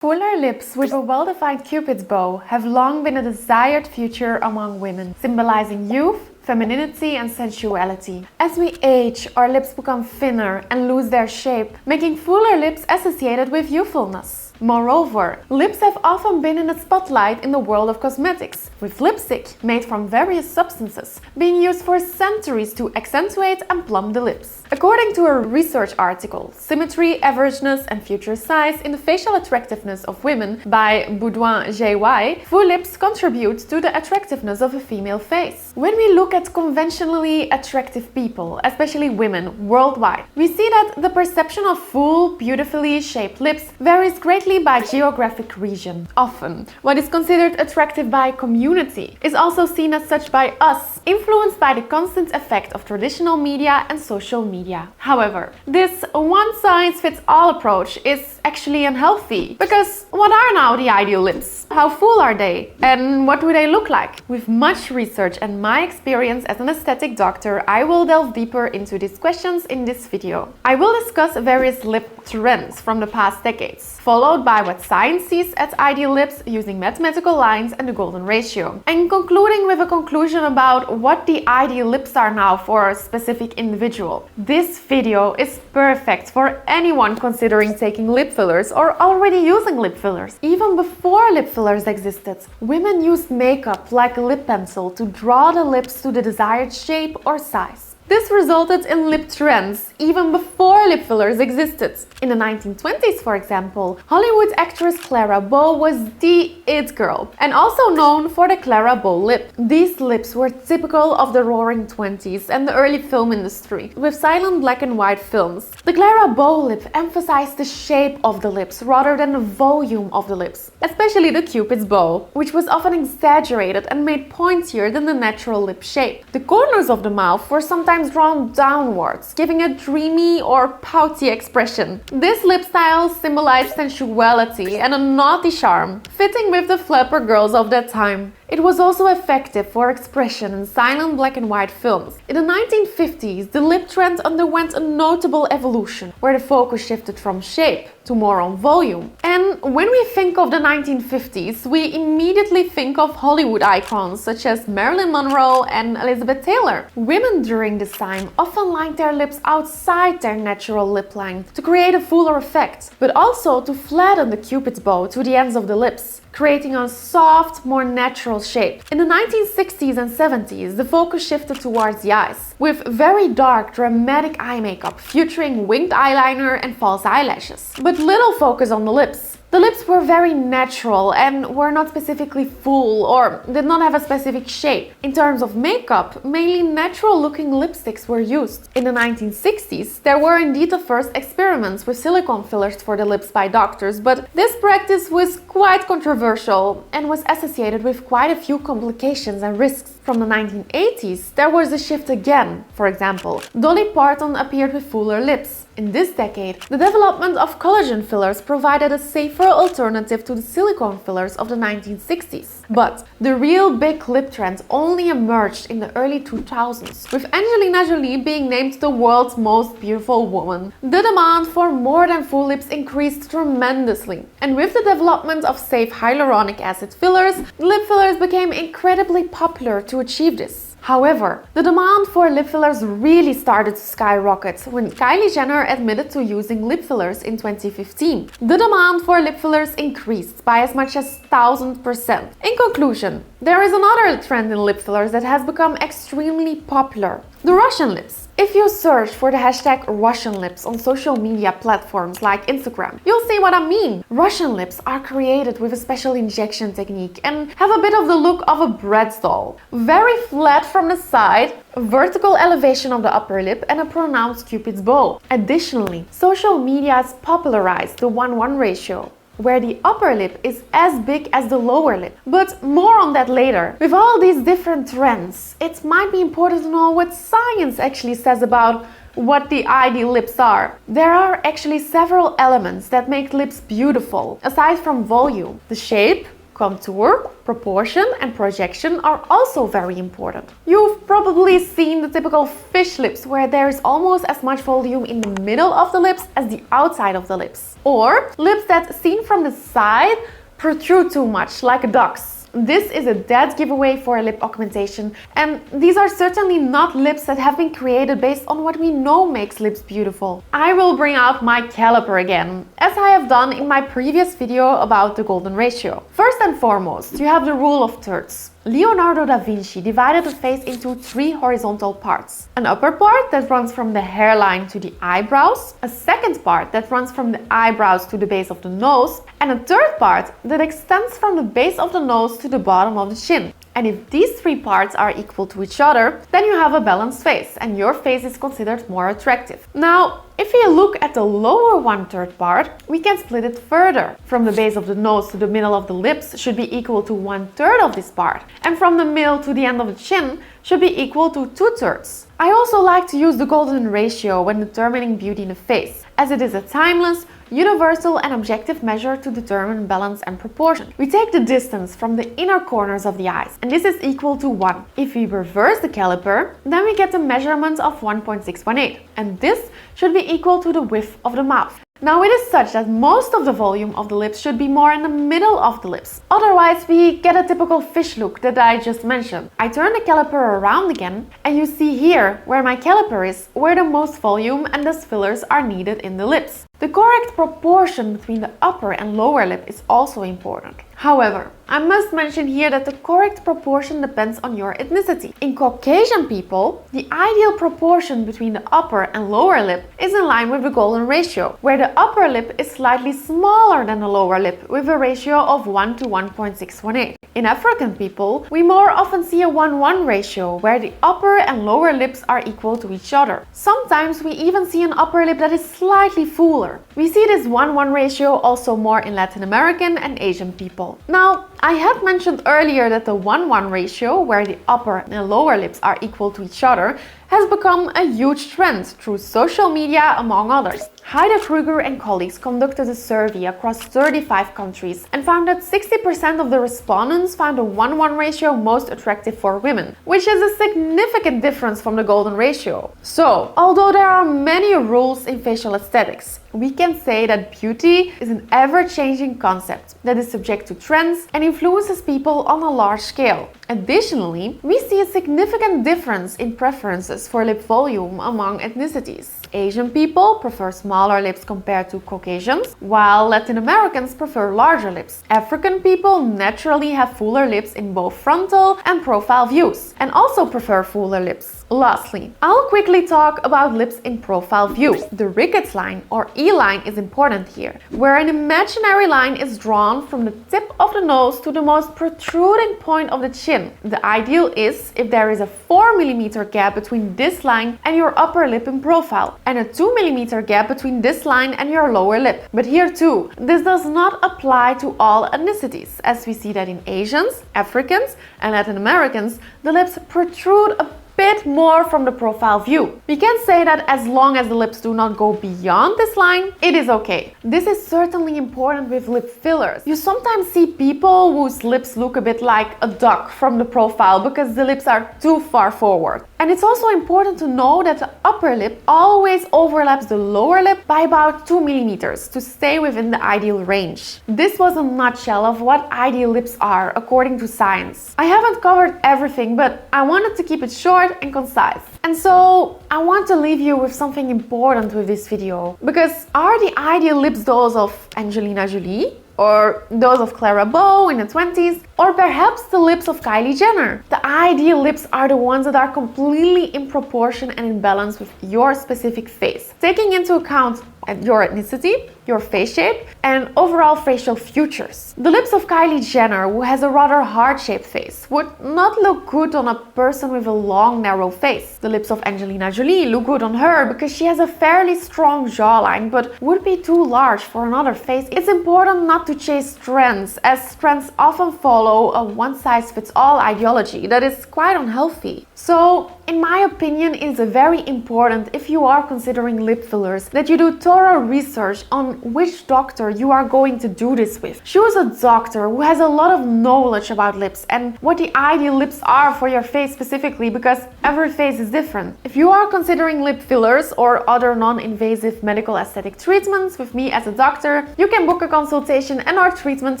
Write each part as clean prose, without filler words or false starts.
Fuller lips with a well-defined cupid's bow have long been a desired feature among women, symbolizing youth, femininity and sensuality. As we age, our lips become thinner and lose their shape, making fuller lips associated with youthfulness. Moreover, lips have often been in the spotlight in the world of cosmetics, with lipstick, made from various substances, being used for centuries to accentuate and plump the lips. According to a research article, Symmetry, Averageness and Future Size in the Facial Attractiveness of Women by Boudouin J.Y., full lips contribute to the attractiveness of a female face. When we look at conventionally attractive people, especially women worldwide, we see that the perception of full, beautifully shaped lips varies greatly by geographic region. Often, what is considered attractive by community is also seen as such by us, influenced by the constant effect of traditional media and social media. However, this one-size-fits-all approach is actually unhealthy, because what are now the ideal lips? How full are they? And what do they look like? With much research and my experience as an aesthetic doctor, I will delve deeper into these questions in this video. I will discuss various lip trends from the past decades, followed by what science sees as ideal lips using mathematical lines and the golden ratio, and concluding with a conclusion about what the ideal lips are now for a specific individual. This video is perfect for anyone considering taking lip fillers or already using lip fillers. Even before lip fillers existed, women used makeup like a lip pencil to draw the lips to the desired shape or size. This resulted in lip trends even before lip fillers existed. In the 1920s, for example, Hollywood actress Clara Bow was the it girl, and also known for the Clara Bow lip. These lips were typical of the roaring 20s and the early film industry, with silent black and white films. The Clara Bow lip emphasized the shape of the lips rather than the volume of the lips, especially the cupid's bow, which was often exaggerated and made pointier than the natural lip shape. The corners of the mouth were sometimes drawn downwards, giving a dreamy or pouty expression. This lip style symbolized sensuality and a naughty charm, fitting with the flapper girls of that time. It was also effective for expression in silent black and white films. In the 1950s, the lip trend underwent a notable evolution, where the focus shifted from shape to more on volume. And when we think of the 1950s, we immediately think of Hollywood icons such as Marilyn Monroe and Elizabeth Taylor. Women during this time often lined their lips outside their natural lip line to create a fuller effect, but also to flatten the cupid's bow to the ends of the lips, creating a soft, more natural shape. In the 1960s and 70s, the focus shifted towards the eyes, with very dark, dramatic eye makeup featuring winged eyeliner and false eyelashes, but little focus on the lips. The lips were very natural and were not specifically full or did not have a specific shape. In terms of makeup, mainly natural-looking lipsticks were used. In the 1960s, there were indeed the first experiments with silicone fillers for the lips by doctors, but this practice was quite controversial and was associated with quite a few complications and risks. From the 1980s, there was a shift again. For example, Dolly Parton appeared with fuller lips. In this decade, the development of collagen fillers provided a safer alternative to the silicone fillers of the 1960s. But the real big lip trend only emerged in the early 2000s, with Angelina Jolie being named the world's most beautiful woman. The demand for more than full lips increased tremendously, and with the development of safe hyaluronic acid fillers, lip fillers became incredibly popular to achieve this. However, the demand for lip fillers really started to skyrocket when Kylie Jenner admitted to using lip fillers in 2015. The demand for lip fillers increased by as much as 1000%. In conclusion, there is another trend in lip fillers that has become extremely popular: the Russian lips. If you search for the hashtag Russian lips on social media platforms like Instagram, you'll see what I mean. Russian lips are created with a special injection technique and have a bit of the look of a bread doll. Very flat from the side, a vertical elevation of the upper lip and a pronounced cupid's bow. Additionally, social media has popularized the 1:1 ratio, where the upper lip is as big as the lower lip. But more on that later. With all these different trends, it might be important to know what science actually says about what the ideal lips are. There are actually several elements that make lips beautiful, aside from volume: the shape, Contour, proportion and projection are also very important. You've probably seen the typical fish lips where there is almost as much volume in the middle of the lips as the outside of the lips. Or lips that, seen from the side, protrude too much, like a duck's. This is a dead giveaway for a lip augmentation, and these are certainly not lips that have been created based on what we know makes lips beautiful. I will bring out my caliper again, as I have done in my previous video about the golden ratio. First and foremost, you have the rule of thirds. Leonardo da Vinci divided the face into 3 horizontal parts. An upper part that runs from the hairline to the eyebrows, a second part that runs from the eyebrows to the base of the nose, and a third part that extends from the base of the nose to the bottom of the chin. And if these 3 parts are equal to each other, then you have a balanced face and your face is considered more attractive. Now, if we look at the lower 1/3 part, we can split it further. From the base of the nose to the middle of the lips should be equal to 1/3 of this part. And from the middle to the end of the chin should be equal to 2/3. I also like to use the golden ratio when determining beauty in a face, as it is a timeless, universal and objective measure to determine balance and proportion. We take the distance from the inner corners of the eyes, and this is equal to 1. If we reverse the caliper, then we get a measurement of 1.618, and this should be equal to the width of the mouth. Now it is such that most of the volume of the lips should be more in the middle of the lips. Otherwise we get a typical fish look that I just mentioned. I turn the caliper around again and you see here where my caliper is, where the most volume and thus fillers are needed in the lips. The correct proportion between the upper and lower lip is also important. However, I must mention here that the correct proportion depends on your ethnicity. In Caucasian people, the ideal proportion between the upper and lower lip is in line with the golden ratio, where the upper lip is slightly smaller than the lower lip with a ratio of 1 to 1.618. In African people, we more often see a 1:1 ratio, where the upper and lower lips are equal to each other. Sometimes we even see an upper lip that is slightly fuller. We see this 1:1 ratio also more in Latin American and Asian people. Now, I had mentioned earlier that the 1:1 ratio, where the upper and lower lips are equal to each other, has become a huge trend through social media, among others. Heide Kruger and colleagues conducted a survey across 35 countries and found that 60% of the respondents found a 1:1 ratio most attractive for women, which is a significant difference from the golden ratio. So, although there are many rules in facial aesthetics, we can say that beauty is an ever-changing concept that is subject to trends and influences people on a large scale. Additionally, we see a significant difference in preferences for lip volume among ethnicities. Asian people prefer smaller lips compared to Caucasians, while Latin Americans prefer larger lips. African people naturally have fuller lips in both frontal and profile views, and also prefer fuller lips. Lastly, I'll quickly talk about lips in profile view. The rickets line or E-line is important here, where an imaginary line is drawn from the tip of the nose to the most protruding point of the chin. The ideal is if there is a 4 mm gap between this line and your upper lip in profile, and a 2 mm gap between this line and your lower lip. But here too, this does not apply to all ethnicities, as we see that in Asians, Africans and Latin Americans, the lips protrude a bit more from the profile view. We can say that as long as the lips do not go beyond this line, it is okay. This is certainly important with lip fillers. You sometimes see people whose lips look a bit like a duck from the profile because the lips are too far forward. And it's also important to know that the upper lip always overlaps the lower lip by about 2 mm to stay within the ideal range. This was a nutshell of what ideal lips are according to science. I haven't covered everything, but I wanted to keep it short and concise. And so I want to leave you with something important with this video, because are the ideal lips those of Angelina Jolie? Or those of Clara Bow in the 20s, or perhaps the lips of Kylie Jenner. The ideal lips are the ones that are completely in proportion and in balance with your specific face, taking into account your ethnicity, your face shape, and overall facial features. The lips of Kylie Jenner, who has a rather heart-shaped face, would not look good on a person with a long, narrow face. The lips of Angelina Jolie look good on her because she has a fairly strong jawline, but would be too large for another face. It's important not to chase trends, as trends often follow a one-size-fits-all ideology that is quite unhealthy. So, in my opinion, it is very important if you are considering lip fillers that you do thorough research on which doctor you are going to do this with. Choose a doctor who has a lot of knowledge about lips and what the ideal lips are for your face specifically, because every face is different. If you are considering lip fillers or other non-invasive medical aesthetic treatments with me as a doctor, you can book a consultation and our treatment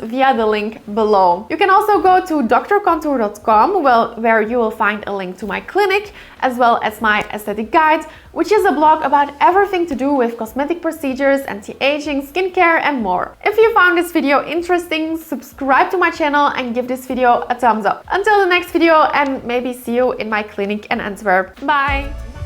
via the link below. You can also go to drcontour.com, where you will find a link to my clinic, as well as my aesthetic guide, which is a blog about everything to do with cosmetic procedures, anti-aging, skincare and more. If you found this video interesting, subscribe to my channel and give this video a thumbs up. Until the next video, and maybe see you in my clinic in Antwerp. Bye!